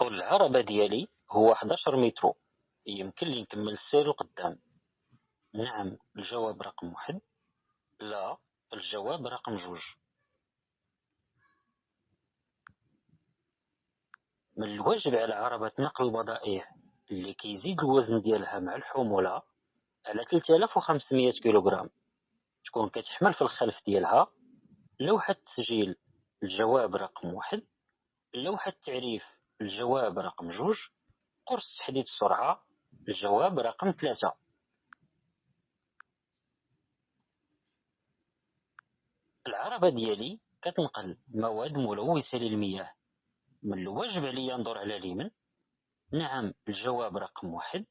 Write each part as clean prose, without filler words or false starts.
طول العربة ديالي هو 11 مترو. يمكن لي نكمل السير لقدام؟ نعم الجواب رقم واحد. لا الجواب رقم جوج. من الواجب على عربة نقل البضائع اللي كيزيد الوزن ديالها مع الحمولة على 3500 كيلوغرام تكون كتحمل في الخلف ديالها لوحة تسجيل الجواب رقم واحد، لوحة تعريف الجواب رقم جوج، قرص تحديد السرعة الجواب رقم 3. العربة ديالي كتنقل مواد ملوثة للمياه. من الواجب عليا ندور على اليمين؟ نعم الجواب رقم واحد.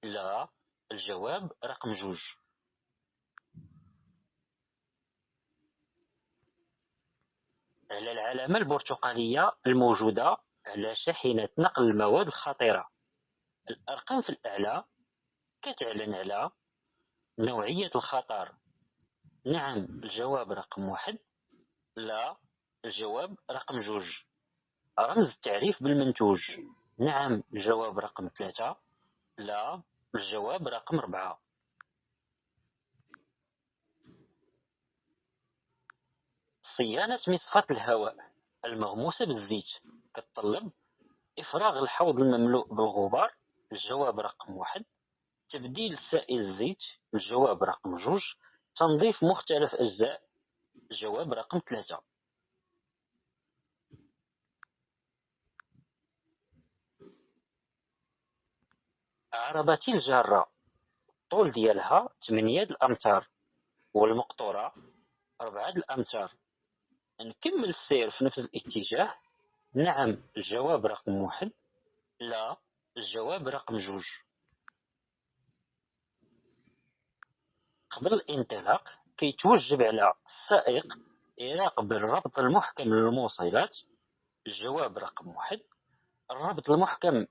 لا الجواب رقم جوج. على العلامة البرتقالية الموجودة على شاحنة نقل المواد الخطيرة، الأرقام في الأعلى كتعلن على نوعية الخطر. نعم الجواب رقم واحد. لا الجواب رقم جوج. رمز التعريف بالمنتوج. نعم الجواب رقم 3. لا الجواب رقم 4. صيانة مصفاة الهواء المغموسة بالزيت كتطلب إفراغ الحوض المملوء بالغبار الجواب رقم واحد، تبديل سائل الزيت الجواب رقم جوج، تنظيف مختلف أجزاء الجواب رقم 3. عربتي الجارة الطول ديالها 8 الأمتار والمقطورة 4 الأمتار، نكمل السير في نفس الاتجاه؟ نعم الجواب رقم واحد. لا الجواب رقم جوج. قبل الانطلاق كيتوجب على السائق يراقب الربط المحكم للموصلات الجواب رقم واحد، الربط المحكم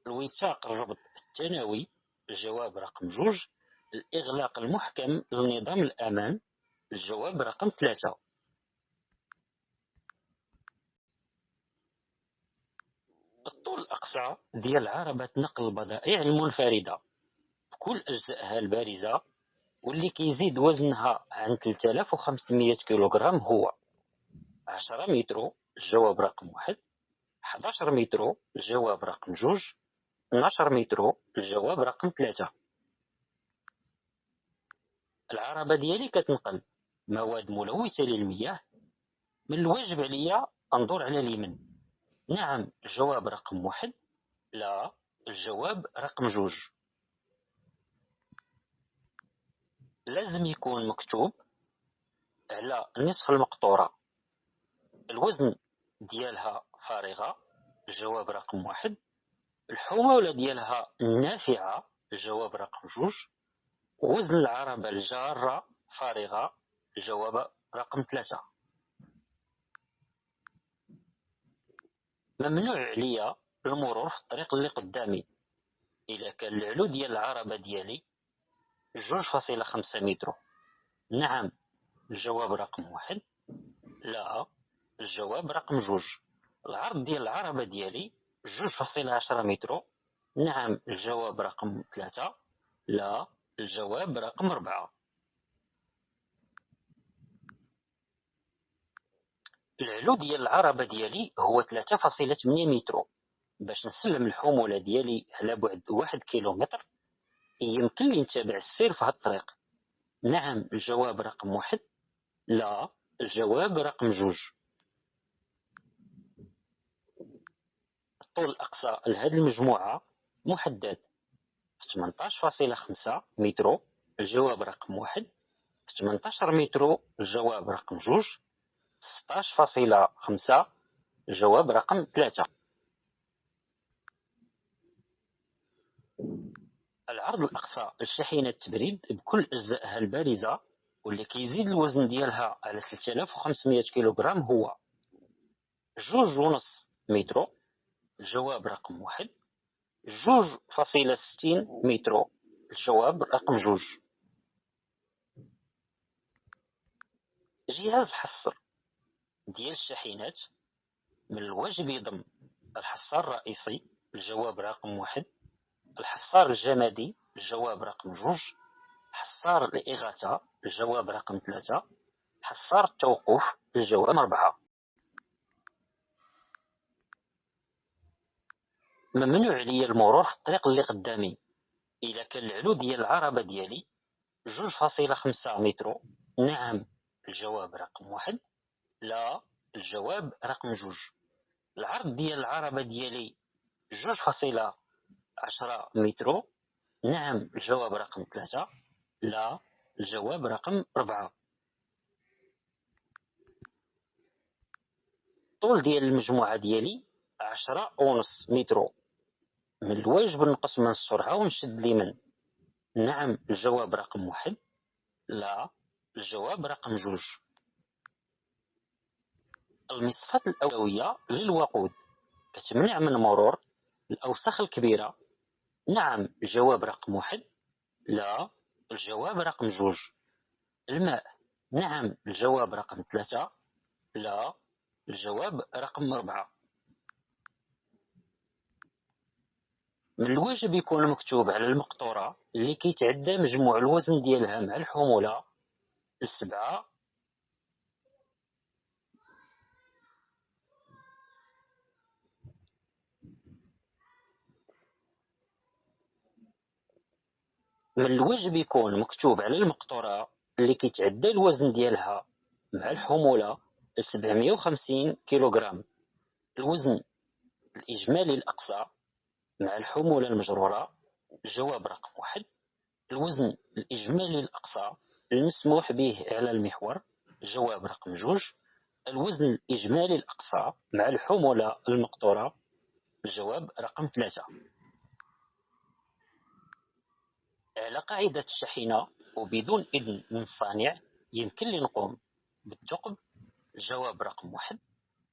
الوثاق الربط الثانوي الجواب رقم جوج، الإغلاق المحكم لنظام الأمان الجواب رقم 3. الطول الأقصى ديال عربة نقل البضائع المنفردة بكل أجزائها البارزة واللي كيزيد وزنها عن 3500 كيلوغرام هو 10 مترو الجواب رقم واحد، 11 مترو الجواب رقم جوج، 12 مترو الجواب رقم 3. العربة ديالي كتنقل مواد ملوثة للمياه. من الواجب عليا أنظر على اليمين؟ نعم الجواب رقم واحد. لا الجواب رقم جوج. لازم يكون مكتوب على نصف المقطورة الوزن ديالها فارغة الجواب رقم واحد، الحمولة ديالها نافعة الجواب رقم جوج، وزن العربة الجارة فارغة الجواب رقم 3. ممنوع عليا المرور في الطريق اللي قدامي إلا كان العلو ديال العربة ديالي 2.5 مترو. نعم الجواب رقم واحد. لا الجواب رقم جوج. العرض ديال العربة ديالي 2.10 مترو. نعم الجواب رقم 3. لا الجواب رقم 4. العلو ديال العربة ديالي هو 3.8 مترو. باش نسلم الحمولة ديالي على بعد 1 كيلومتر يمكن لي نتابع السير في هاد الطريق. نعم الجواب رقم واحد. لا الجواب رقم جوج. الطول الأقصى لهذه المجموعة محدد في 18.5 مترو الجواب رقم واحد، في 18 مترو الجواب رقم جوج، 16.5 الجواب رقم 3. العرض الأقصى لشاحنة التبريد بكل أجزائها البارزة واللي كيزيد الوزن ديالها على 3500 كيلوغرام هو 2.5 مترو الجواب رقم واحد، 2.60 مترو الجواب رقم جوج. جهاز حصر ديال الشاحنات من الواجب يضم الحصار الرئيسي، الجواب رقم 1. الحصار الجمادي، الجواب رقم 2. حصار الإغاثة، الجواب رقم 3. حصار التوقف، الجواب 4. ممنوع عليا المرور في الطريق اللي قدامي إلا كان العلو ديال العربة ديالي 2.5 مترو. نعم، الجواب رقم 1. لا، الجواب رقم 2. العرض ديال العربة ديالي 2.10 مترو. نعم، الجواب رقم 3. لا، الجواب رقم 4. الطول ديال المجموعة ديالي 10.5 مترو. من الواجب نقص من السرعة ونشد اليمين. نعم، الجواب رقم 1. لا، الجواب رقم 2. المصفات الأولوية للوقود كتمنع من مرور الأوساخ الكبيرة. نعم، الجواب رقم 1. لا، الجواب رقم 2. الماء. نعم، الجواب رقم 3. لا، الجواب رقم 4. من الواجب يكون مكتوب على المقطورة اللي كيتعدى مجموع الوزن ديالها مع الحمولة ل7. من الواجب يكون مكتوب على المقطورة اللي كيتعدى الوزن ديالها مع الحمولة 750 كيلوغرام الوزن الإجمالي الأقصى مع الحمولة المجرورة. الجواب رقم 1. الوزن الإجمالي الأقصى المسموح به على المحور. الجواب رقم 2. الوزن الإجمالي الأقصى مع الحمولة المقطورة. الجواب رقم 3. على قاعدة الشحنة وبدون إذن من الصانع يمكن لي نقوم بالثقب. الجواب رقم 1.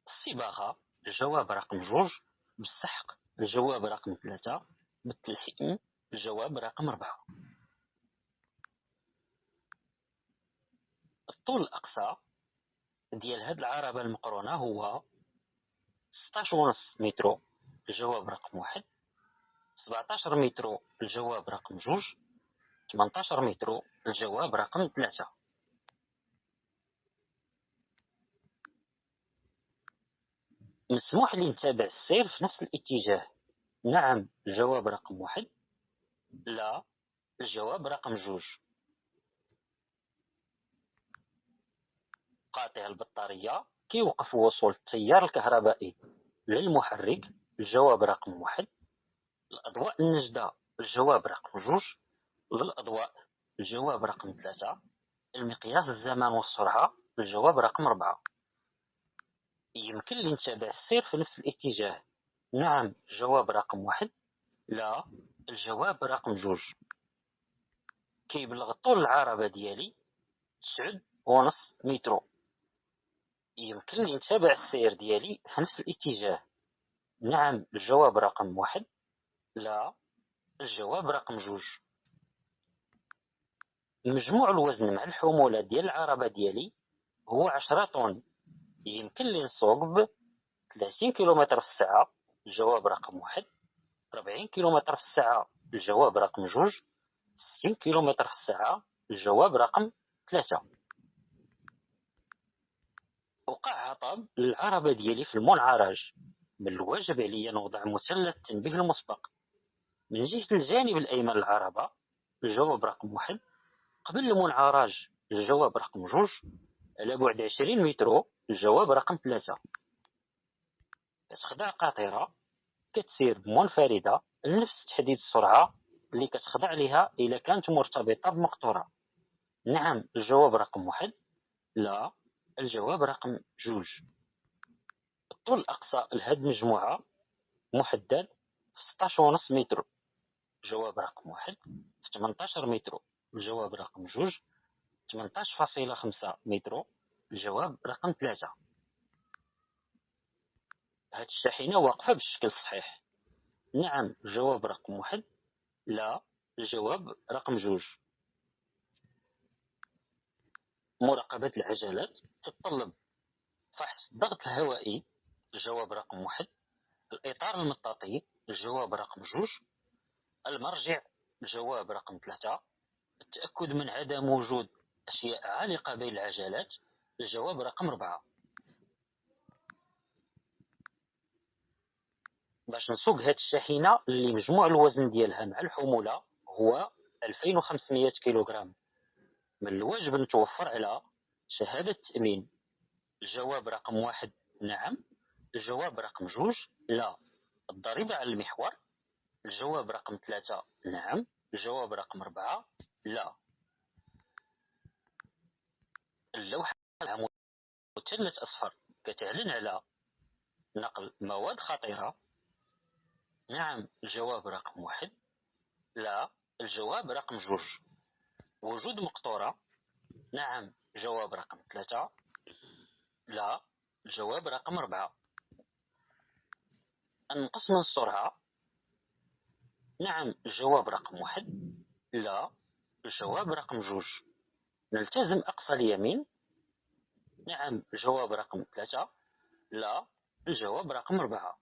الصباغة. الجواب رقم 2. بالسحق. الجواب رقم 3. بالتلحيم. الجواب رقم 4. الطول الأقصى ديال هاد العربة المقرونة هو 16.5 مترو. الجواب رقم 1. 17 مترو. الجواب رقم 2. 18 مترو. الجواب رقم 3. مسموح لي نتابع السير في نفس الاتجاه. نعم، الجواب رقم 1. لا، الجواب رقم 2. قاطع البطارية كيوقف وصول التيار الكهربائي للمحرك. الجواب رقم 1. الأضواء النجدة. الجواب رقم 2. للأضواء. الجواب رقم 3. المقياس الزمان والسرعة. الجواب رقم 4. يمكن لي نتابع السير في نفس الاتجاه. نعم، الجواب رقم 1. لا، الجواب رقم 2. كيبلغ طول العربة ديالي 9.5 مترو. يمكن لي نتابع السير ديالي في نفس الاتجاه. نعم، الجواب رقم 1. لا، الجواب رقم 2. مجموع الوزن مع الحمولة ديال العربة ديالي هو 10 طن. يمكن لي نسوق ب 30 كيلومتر في الساعة. الجواب رقم 1. 40 كيلومتر في الساعة. الجواب رقم 2. 60 كيلومتر في الساعة. الجواب رقم 3. وقع عطب للعربة ديالي في المنعرج. من الواجب عليا نوضع مثلث التنبيه المسبق من جهة الجانب الأيمن للعربة. الجواب رقم 1. قبل المنعرج. الجواب رقم 2. على بعد 20 مترو. الجواب رقم 3. كتخضع قاطرة كتسير بمنفردة لنفس تحديد السرعة اللي كتخضع لها إلا كانت مرتبطة بمقطورة. نعم، الجواب رقم 1. لا، الجواب رقم 2. الطول الأقصى لهاد المجموعة محدد في 16.5 متر. الجواب رقم 1. في 18 متر. الجواب رقم 2. 18.5 متر. الجواب رقم 3. هاد الشاحنة واقفة بالشكل صحيح. نعم، الجواب رقم 1. لا، الجواب رقم 2. مراقبة العجلات تتطلب فحص الضغط الهوائي. الجواب رقم 1. الإطار المطاطي، الجواب رقم 2. المرجع، الجواب رقم 3. التأكد من عدم وجود أشياء عالقة بين العجلات، الجواب رقم 4. باش نسوق هاد الشاحنة اللي مجموع الوزن ديالها مع الحمولة هو 2500 كيلوغرام، من الواجب نتوفر على شهادة تأمين، الجواب رقم 1 نعم، الجواب رقم 2 لا. الضريبة على المحور، الجواب رقم 3 نعم، الجواب رقم 4 لا. اللوحة مثلث أصفر كتعلن على نقل مواد خطيرة، نعم الجواب رقم 1، لا الجواب رقم 2. وجود مقطورة، نعم الجواب رقم 3، لا الجواب رقم 4. النقص من السرعة، نعم الجواب رقم 1، لا الجواب رقم 2. نلتزم أقصى اليمين، نعم الجواب رقم 3، لا الجواب رقم 4.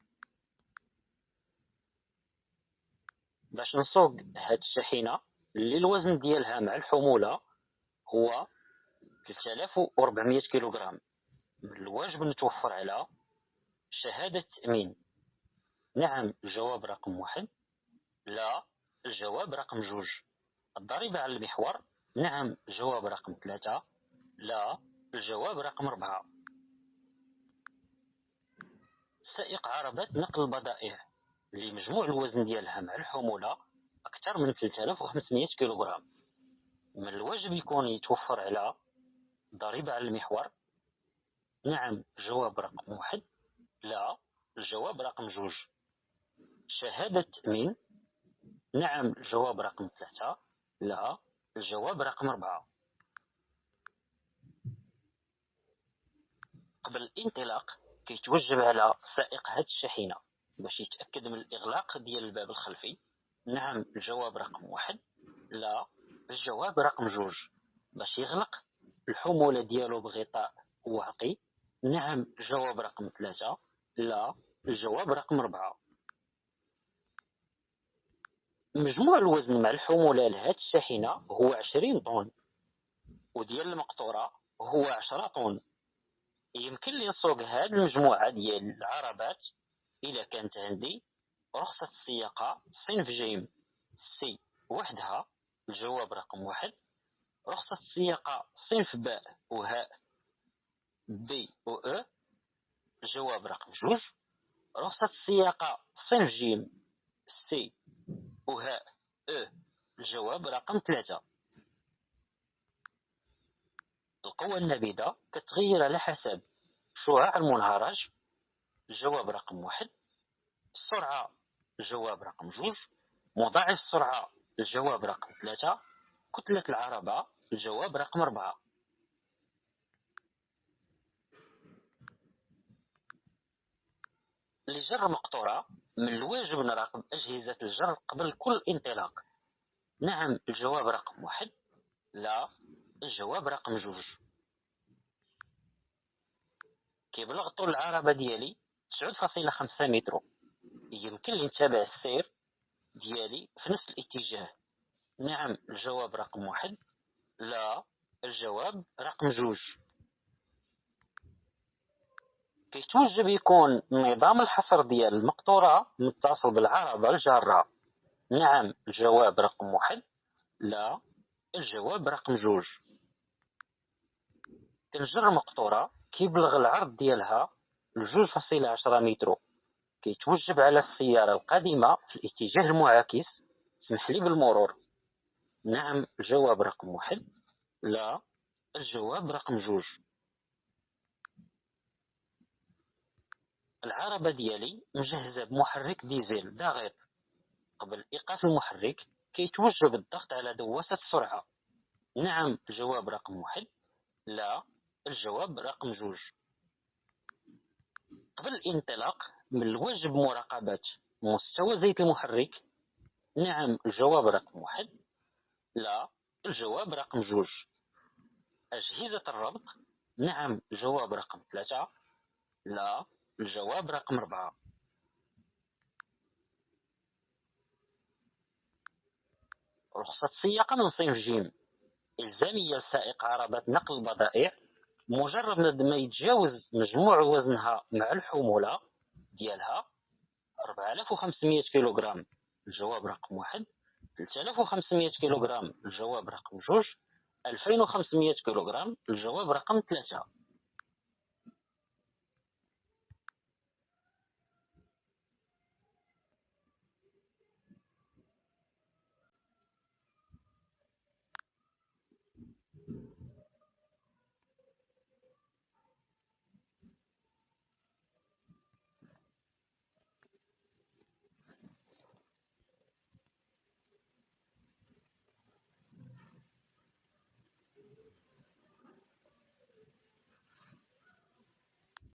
باش نسوق هاد الشاحنة اللي الوزن ديالها مع الحمولة هو 3400 كيلوغرام، من الواجب نتوفر على شهادة تأمين، نعم الجواب رقم 1، لا الجواب رقم 2. الضريبة على المحور، نعم الجواب رقم 3، لا الجواب رقم 4. سائق عربة نقل البضائع اللي مجموع الوزن ديالها مع الحمولة أكثر من 3500 كيلوغرام، من الواجب يكون يتوفر على ضريبة على المحور، نعم الجواب رقم 1، لا الجواب رقم 2. شهادة تأمين، نعم الجواب رقم 3، لا الجواب رقم 4. قبل الانطلاق كيتوجب على سائق هاد الشاحنة باش يتأكد من الإغلاق ديال الباب الخلفي، نعم الجواب رقم 1، لا الجواب رقم 2. باش يغلق الحمولة ديالو بغطاء واقي، نعم الجواب رقم 3، لا الجواب رقم 4. مجموع الوزن مع الحمولة لهاد الشاحنة هو 20 طن، وديال المقطورة هو 10 طن. يمكن لي نسوق هاد المجموعة ديال العربات إلا كانت عندي رخصة السياقة صنف جيم سي وحدها، الجواب رقم 1. رخصة السياقة صنف باء وهاء بي و أ، الجواب رقم 2. رخصة السياقة صنف جيم سي وهاء أ، الجواب رقم 3. القوة النابضة كتغير على حسب شعاع المنهرج، الجواب رقم 1. السرعة، الجواب رقم 2. مضاعف السرعة، الجواب رقم 3. كتلة العربة، الجواب رقم 4. لجر مقطورة من الواجب نراقب أجهزة الجر قبل كل انطلاق، نعم الجواب رقم 1، لا الجواب رقم 2. كيبلغ طول العربة ديالي 9.5 متر، يمكن لي نتابع السير ديالي في نفس الاتجاه، نعم الجواب رقم 1، لا الجواب رقم 2. كيتوجب يكون نظام الحصر ديال المقطورة متصل بالعربة الجارة، نعم الجواب رقم 1، لا الجواب رقم 2. كنجر مقطورة كيبلغ العرض ديالها 2.10 متر، كيتوجب على السيارة القادمة في الاتجاه المعاكس سمح لي بالمرور، نعم الجواب رقم 1، لا الجواب رقم 2. العربة ديالي مجهزة بمحرك ديزل ضاغط، قبل إيقاف المحرك كيتوجب الضغط على دواسة السرعة، نعم الجواب رقم 1، لا الجواب رقم 2. قبل الانطلاق من الواجب مراقبة مستوى زيت المحرك، نعم الجواب رقم 1، لا الجواب رقم 2. أجهزة الربط، نعم الجواب رقم 3، لا الجواب رقم 4. رخصة السياقة من صنف جيم إلزامية لسائق عربة نقل البضائع، مجرد ما يتجاوز مجموع وزنها مع الحمولة ديالها 4500 كيلوغرام الجواب رقم 1، 3500 كيلوغرام الجواب رقم 2، 2500 كيلوغرام الجواب رقم 3.